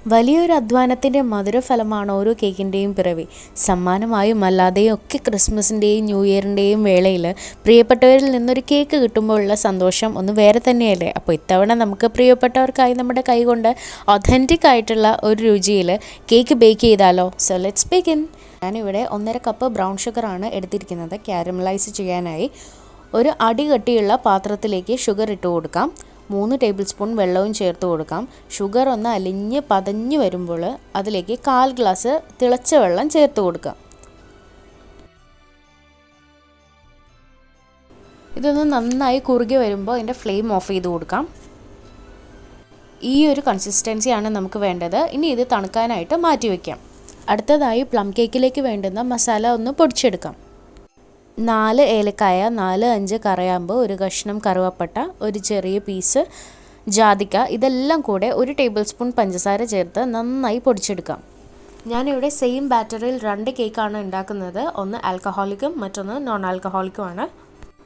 വലിയൊരു അധ്വാനത്തിൻ്റെ മധുരഫലമാണ് ഓരോ കേക്കിൻ്റെയും പിറവി. സമ്മാനമായും അല്ലാതെയും ഒക്കെ ക്രിസ്മസിൻ്റെയും ന്യൂ ഇയറിൻ്റെയും വേളയിൽ പ്രിയപ്പെട്ടവരിൽ നിന്നൊരു കേക്ക് കിട്ടുമ്പോഴുള്ള സന്തോഷം ഒന്ന് വേറെ തന്നെയല്ലേ. അപ്പോൾ ഇത്തവണ നമുക്ക് പ്രിയപ്പെട്ടവർക്കായി നമ്മുടെ കൈകൊണ്ട് ഒഥൻറ്റിക് ആയിട്ടുള്ള ഒരു രുചിയിൽ കേക്ക് ബേക്ക് ചെയ്താലോ? So let's begin. ഞാനിവിടെ 1.5 കപ്പ് ബ്രൗൺ ഷുഗറാണ് എടുത്തിരിക്കുന്നത് കാരമലൈസ് ചെയ്യാനായി. ഒരു അടി കട്ടിയുള്ള പാത്രത്തിലേക്ക് ഷുഗർ ഇട്ട് കൊടുക്കാം. 3 ടേബിൾ സ്പൂൺ വെള്ളവും ചേർത്ത് കൊടുക്കാം. ഷുഗർ ഒന്ന് അലിഞ്ഞ് പതഞ്ഞ് വരുമ്പോൾ അതിലേക്ക് 1/4 ഗ്ലാസ് തിളച്ച വെള്ളം ചേർത്ത് കൊടുക്കാം. ഇതൊന്ന് നന്നായി കുറുകി വരുമ്പോൾ അതിൻ്റെ ഫ്ലെയിം ഓഫ് ചെയ്ത് കൊടുക്കാം. ഈ ഒരു കൺസിസ്റ്റൻസിയാണ് നമുക്ക് വേണ്ടത്. ഇനി ഇത് തണുക്കാനായിട്ട് മാറ്റി വയ്ക്കാം. അടുത്തതായി പ്ലം കേക്കിലേക്ക് വേണ്ടുന്ന മസാല ഒന്ന് പൊടിച്ചെടുക്കാം. 4 ഏലക്കായ, 4-5 കറയാമ്പ്, ഒരു കഷ്ണം കറുവപ്പട്ട, ഒരു ചെറിയ പീസ് ജാതിക്ക, ഇതെല്ലാം കൂടെ 1 ടേബിൾ സ്പൂൺ പഞ്ചസാര ചേർത്ത് നന്നായി പൊടിച്ചെടുക്കാം. ഞാനിവിടെ സെയിം ബാറ്ററിൽ 2 കേക്കാണ് ഉണ്ടാക്കുന്നത്. ഒന്ന് ആൽക്കഹോളിക്കും മറ്റൊന്ന് നോൺ ആൽക്കഹോളിക്കുമാണ്.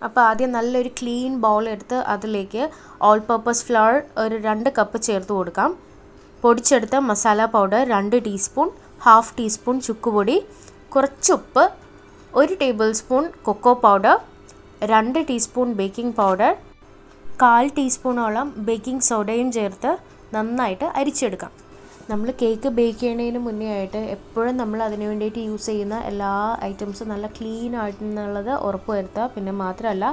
അപ്പോൾ ആദ്യം നല്ലൊരു ക്ലീൻ ബൗൾ എടുത്ത് അതിലേക്ക് ഓൾ പർപ്പസ് ഫ്ലവർ ഒരു 2 കപ്പ് ചേർത്ത് കൊടുക്കാം. പൊടിച്ചെടുത്ത മസാല പൗഡർ 2 ടീസ്പൂൺ, 1/2 ടീസ്പൂൺ ചുക്കുപൊടി, കുറച്ച് ഉപ്പ്, 1 table spoon cocoa powder, 2 teaspoon baking powder, 1/4 ടീസ്പൂണോളം ബേക്കിംഗ് സോഡയും ചേർത്ത് നന്നായിട്ട് അരിച്ചെടുക്കാം. നമ്മൾ കേക്ക് ബേക്ക് ചെയ്യുന്നതിന് മുന്നേ ആയിട്ട് എപ്പോഴും നമ്മൾ അതിന് വേണ്ടിയിട്ട് യൂസ് ചെയ്യുന്ന എല്ലാ ഐറ്റംസും നല്ല ക്ലീൻ ആയിട്ടുള്ളത് ഉറപ്പ് വരുത്തുക. പിന്നെ മാത്രമല്ല,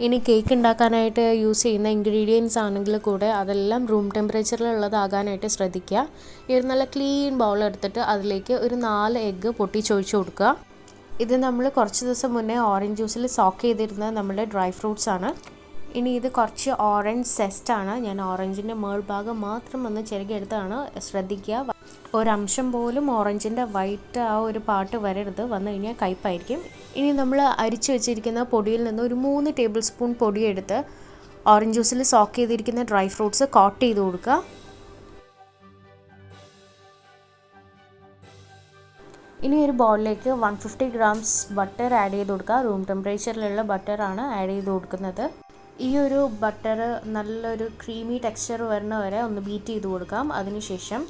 ഇനി കേക്ക് ഉണ്ടാക്കാനായിട്ട് യൂസ് ചെയ്യുന്ന ഇൻഗ്രീഡിയൻസ് ആണെങ്കിൽ കൂടെ അതെല്ലാം റൂം ടെമ്പറേച്ചറിലുള്ളതാകാനായിട്ട് ശ്രദ്ധിക്കുക. ഈ ഒരു നല്ല ക്ലീൻ ബൗൾ എടുത്തിട്ട് അതിലേക്ക് ഒരു 4 എഗ്ഗ് പൊട്ടിച്ചൊഴിച്ച് കൊടുക്കുക. ഇത് നമ്മൾ കുറച്ച് ദിവസം മുന്നേ ഓറഞ്ച് ജ്യൂസിൽ സോക്ക് ചെയ്തിരുന്ന നമ്മുടെ ഡ്രൈ ഫ്രൂട്ട്സ് ആണ്. ഇനി ഇത് കുറച്ച് ഓറഞ്ച് സെസ്റ്റാണ്. ഞാൻ ഓറഞ്ചിൻ്റെ മേൾഭാഗം മാത്രം ഒന്ന് ചെറുകിയെടുത്താണ്. ശ്രദ്ധിക്കുക, ഒരംശം പോലും ഓറഞ്ചിൻ്റെ വൈറ്റ് ആ ഒരു പാട്ട് വരരുത്. വന്നു കഴിഞ്ഞാൽ കയ്പ്പായിരിക്കും. ഇനി നമ്മൾ അരിച്ചു വെച്ചിരിക്കുന്ന പൊടിയിൽ നിന്ന് ഒരു 3 ടേബിൾ സ്പൂൺ പൊടിയെടുത്ത് ഓറഞ്ച് ജ്യൂസിൽ സോക്ക് ചെയ്തിരിക്കുന്ന ഡ്രൈ ഫ്രൂട്ട്സ് കോട്ട് ചെയ്ത് കൊടുക്കുക. ഇനി ഒരു ബൗളിലേക്ക് 150 ഗ്രാംസ് ബട്ടർ ആഡ് ചെയ്ത് കൊടുക്കുക. റൂം ടെമ്പറേച്ചറിലുള്ള ബട്ടറാണ് ആഡ് ചെയ്ത് കൊടുക്കുന്നത്. ഈ ഒരു ബട്ടർ നല്ലൊരു ക്രീമി ടെക്സ്ചർ വരുന്ന വരെ ഒന്ന് ബീറ്റ് ചെയ്ത് കൊടുക്കാം. അതിനുശേഷം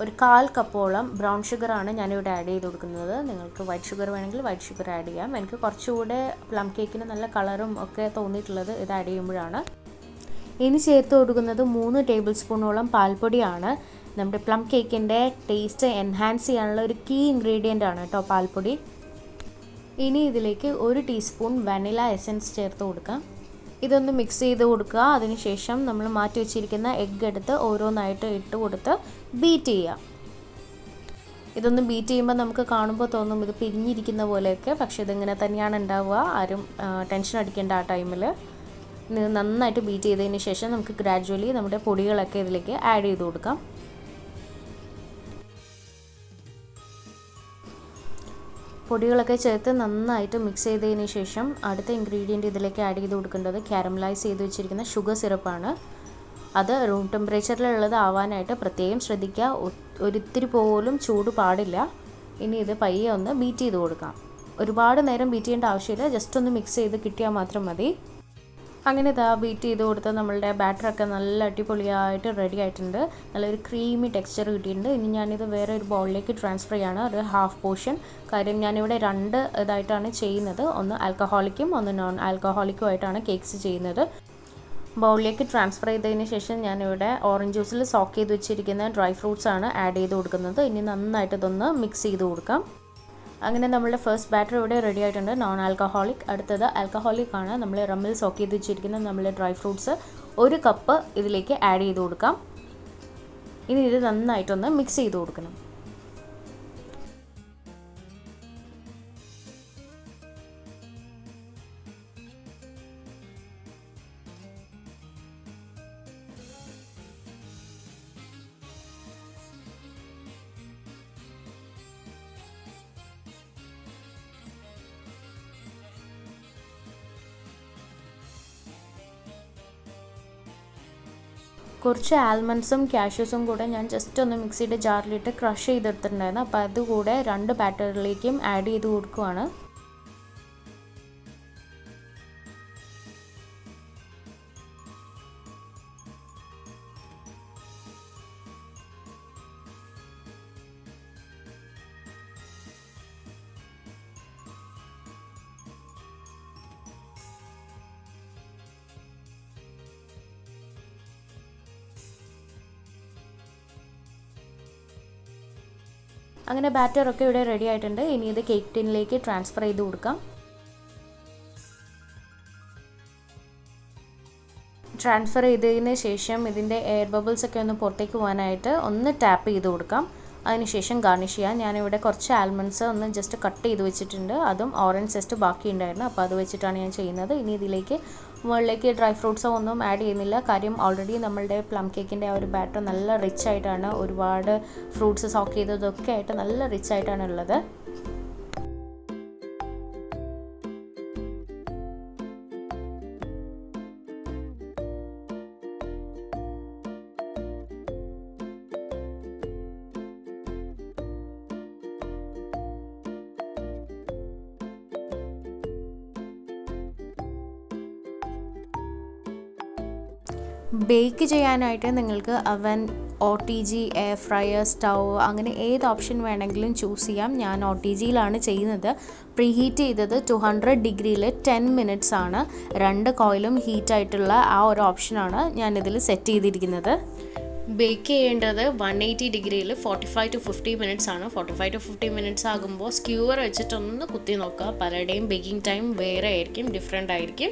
ഒരു 1/4 കപ്പോളം ബ്രൗൺ ഷുഗറാണ് ഞാനിവിടെ ആഡ് ചെയ്ത് കൊടുക്കുന്നത്. നിങ്ങൾക്ക് വൈറ്റ് ഷുഗർ വേണമെങ്കിൽ വൈറ്റ് ഷുഗർ ആഡ് ചെയ്യാം. എനിക്ക് കുറച്ചുകൂടെ പ്ലം കേക്കിന് നല്ല കളറും ഒക്കെ തോന്നിയിട്ടുള്ളത് ഇത് ആഡ് ചെയ്യുമ്പോഴാണ്. ഇനി ചേർത്ത് കൊടുക്കുന്നത് 3 ടേബിൾ സ്പൂണോളം പാൽപ്പൊടിയാണ്. നമ്മുടെ പ്ലം കേക്കിൻ്റെ ടേസ്റ്റ് എൻഹാൻസ് ചെയ്യാനുള്ള ഒരു കീ ഇൻഗ്രീഡിയൻ്റ് ആണ് കേട്ടോ പാൽപ്പൊടി. ഇനി ഇതിലേക്ക് 1 ടീസ്പൂൺ വനില എസൻസ് ചേർത്ത് കൊടുക്കാം. ഇതൊന്ന് മിക്സ് ചെയ്ത് കൊടുക്കുക. അതിനുശേഷം നമ്മൾ മാറ്റി വെച്ചിരിക്കുന്ന എഗ്ഗ് എടുത്ത് ഓരോന്നായിട്ട് ഇട്ട് കൊടുത്ത് ബീറ്റ് ചെയ്യുക. ഇതൊന്ന് ബീറ്റ് ചെയ്യുമ്പോൾ നമുക്ക് കാണുമ്പോൾ തോന്നും ഇത് പിരിഞ്ഞിരിക്കുന്ന പോലെയൊക്കെ, പക്ഷേ ഇതിങ്ങനെ തന്നെയാണ് ഉണ്ടാവുക. ആരും ടെൻഷൻ അടിക്കേണ്ട ആ ടൈമിൽ. നന്നായിട്ട് ബീറ്റ് ചെയ്തതിന് ശേഷം നമുക്ക് ഗ്രാജുവലി നമ്മുടെ പൊടികളൊക്കെ ഇതിലേക്ക് ആഡ് ചെയ്ത് കൊടുക്കാം. പൊടികളൊക്കെ ചേർത്ത് നന്നായിട്ട് മിക്സ് ചെയ്തതിന് ശേഷം അടുത്ത ഇൻഗ്രീഡിയൻറ്റ് ഇതിലേക്ക് ആഡ് ചെയ്ത് കൊടുക്കേണ്ടത് കാരമലൈസ് ചെയ്ത് വെച്ചിരിക്കുന്ന ഷുഗർ സിറപ്പാണ്. അത് റൂം ടെമ്പറേച്ചറിലുള്ളത് ആവാനായിട്ട് പ്രത്യേകം ശ്രദ്ധിക്കുക. ഒരിത്തിരി പോലും ചൂട് പാടില്ല. ഇനി ഇത് പയ്യെ ഒന്ന് ബീറ്റ് ചെയ്ത് കൊടുക്കാം. ഒരുപാട് നേരം ബീറ്റ് ചെയ്യേണ്ട ആവശ്യമില്ല, ജസ്റ്റ് ഒന്ന് മിക്സ് ചെയ്ത് കിട്ടിയാൽ മാത്രം മതി. അങ്ങനെ ഇതാ ബീറ്റ് ചെയ്ത് കൊടുത്ത് നമ്മളുടെ ബാറ്ററൊക്കെ നല്ല അടിപൊളിയായിട്ട് റെഡി ആയിട്ടുണ്ട്. നല്ലൊരു ക്രീമി ടെക്സ്ചർ കിട്ടിയിട്ടുണ്ട്. ഇനി ഞാനിത് വേറെ ഒരു ബൗളിലേക്ക് ട്രാൻസ്ഫർ ചെയ്യാണ്, ഒരു 1/2 പോർഷൻ. കാര്യം ഞാനിവിടെ 2 ഇതായിട്ടാണ് ചെയ്യുന്നത്. ഒന്ന് ആൽക്കഹോളിക്കും ഒന്ന് നോൺ ആൽക്കഹോളിക്കും ആയിട്ടാണ് കേക്ക്സ് ചെയ്യുന്നത്. ബൗളിലേക്ക് ട്രാൻസ്ഫർ ചെയ്തതിന് ശേഷം ഞാനിവിടെ ഓറഞ്ച് ജ്യൂസിൽ സോക്ക് ചെയ്ത് വെച്ചിരിക്കുന്ന ഡ്രൈ ഫ്രൂട്ട്സ് ആണ് ആഡ് ചെയ്ത് കൊടുക്കുന്നത്. ഇനി നന്നായിട്ട് ഇതൊന്ന് മിക്സ് ചെയ്ത് കൊടുക്കാം. അങ്ങനെ നമ്മളുടെ ഫസ്റ്റ് ബാറ്റർ ഇവിടെ റെഡി ആയിട്ടുണ്ട്, നോൺ ആൽക്കഹോളിക്. അടുത്തത് ആൽക്കഹോളിക് ആണ്. നമ്മൾ റമ്മിൽ സോക്ക് ചെയ്ത് വെച്ചിരിക്കുന്ന നമ്മളുടെ ഡ്രൈ ഫ്രൂട്ട്സ് 1 കപ്പ് ഇതിലേക്ക് ആഡ് ചെയ്ത് കൊടുക്കാം. ഇനി ഇത് നന്നായിട്ടൊന്ന് മിക്സ് ചെയ്ത് കൊടുക്കണം. കുറച്ച് ആൽമണ്ട്സും കാഷ്യൂസും കൂടെ ഞാൻ ജസ്റ്റ് ഒന്ന് മിക്സിയുടെ ജാറിലിട്ട് ക്രഷ് ചെയ്തെടുത്തിട്ടുണ്ടായിരുന്നു. അപ്പോൾ അതുകൂടെ 2 ബാറ്ററിലേക്കും ആഡ് ചെയ്ത് കൊടുക്കുകയാണ്. അങ്ങനെ ബാറ്ററൊക്കെ ഇവിടെ റെഡി ആയിട്ടുണ്ട്. ഇനി ഇത് കേക്ക് ടിന്നിലേക്ക് ട്രാൻസ്ഫർ ചെയ്ത് കൊടുക്കാം. ട്രാൻസ്ഫർ ചെയ്തതിന് ശേഷം ഇതിൻ്റെ എയർ ബബിൾസ് ഒക്കെ ഒന്ന് പുറത്തേക്ക് പോകാനായിട്ട് ഒന്ന് ടാപ്പ് ചെയ്ത് കൊടുക്കാം. അതിനുശേഷം ഗാർണിഷ് ചെയ്യാം. ഞാനിവിടെ കുറച്ച് ആൽമണ്ട്സ് ഒന്ന് ജസ്റ്റ് കട്ട് ചെയ്ത് വെച്ചിട്ടുണ്ട്. അതും ഓറഞ്ച് ജസ്റ്റ് ബാക്കി ഉണ്ടായിരുന്നു, അപ്പോൾ അത് വെച്ചിട്ടാണ് ഞാൻ ചെയ്യുന്നത്. ഇനി ഇതിലേക്ക് മുകളിലേക്ക് ഡ്രൈ ഫ്രൂട്ട്സോ ഒന്നും ആഡ് ചെയ്യുന്നില്ല. കാര്യം ഓൾറെഡി നമ്മളുടെ പ്ലം കേക്കിൻ്റെ ആ ഒരു ബാറ്റർ നല്ല റിച്ച് ആയിട്ടാണ്, ഒരുപാട് ഫ്രൂട്ട്സ് സോക്ക് ചെയ്തതൊക്കെ ആയിട്ട് നല്ല റിച്ച് ആയിട്ടാണ് ഉള്ളത്. ബേക്ക് ചെയ്യാനായിട്ട് നിങ്ങൾക്ക് അവൻ, OTG, എയർ ഫ്രയർ, സ്റ്റൗ അങ്ങനെ ഏത് ഓപ്ഷൻ വേണമെങ്കിലും ചൂസ് ചെയ്യാം. ഞാൻ OTGയിലാണ് ചെയ്യുന്നത്. പ്രീ ഹീറ്റ് ചെയ്തത് 200 ഡിഗ്രിയിൽ 10 മിനിറ്റ്സ് ആണ്. 2 കോയിലും ഹീറ്റായിട്ടുള്ള ആ ഒരു ഓപ്ഷനാണ് ഞാനിതിൽ സെറ്റ് ചെയ്തിരിക്കുന്നത്. ബേക്ക് ചെയ്യേണ്ടത് 180 ഡിഗ്രിയിൽ 45 to 50 മിനിറ്റ്സ് ആണ്. 45 to 50 മിനിറ്റ്സ് ആകുമ്പോൾ സ്ക്യൂവർ വെച്ചിട്ടൊന്ന് കുത്തി നോക്കുക. പലരുടെയും ബേക്കിംഗ് ടൈം വേറെ ആയിരിക്കും, ഡിഫറെൻ്റ് ആയിരിക്കും.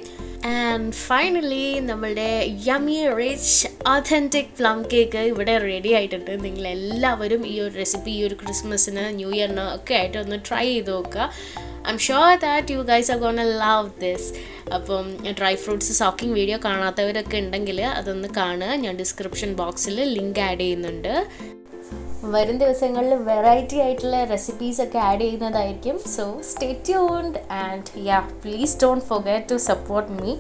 ആൻഡ് ഫൈനലി നമ്മളുടെ yummy rich authentic plum cake ഇവിടെ റെഡി ആയിട്ടുണ്ട്. നിങ്ങളെല്ലാവരും ഈ ഒരു റെസിപ്പി ഈ ഒരു ക്രിസ്മസിന്, ന്യൂ ഇയറിന് ഒക്കെ ആയിട്ട് ഒന്ന് ട്രൈ ചെയ്ത് നോക്കുക. I'm sure that you guys are gonna love this. അപ്പം ഡ്രൈ ഫ്രൂട്ട്സ് സോക്കിംഗ് വീഡിയോ കാണാത്തവരൊക്കെ ഉണ്ടെങ്കിൽ അതൊന്ന് കാണുക. ഞാൻ ഡിസ്ക്രിപ്ഷൻ ബോക്സിൽ ലിങ്ക് ആഡ് ചെയ്യുന്നുണ്ട്. വരും ദിവസങ്ങളിൽ വെറൈറ്റി ആയിട്ടുള്ള റെസിപ്പീസ് ഒക്കെ ആഡ് ചെയ്യുന്നതായിരിക്കും. So stay tuned and please don't forget to support me.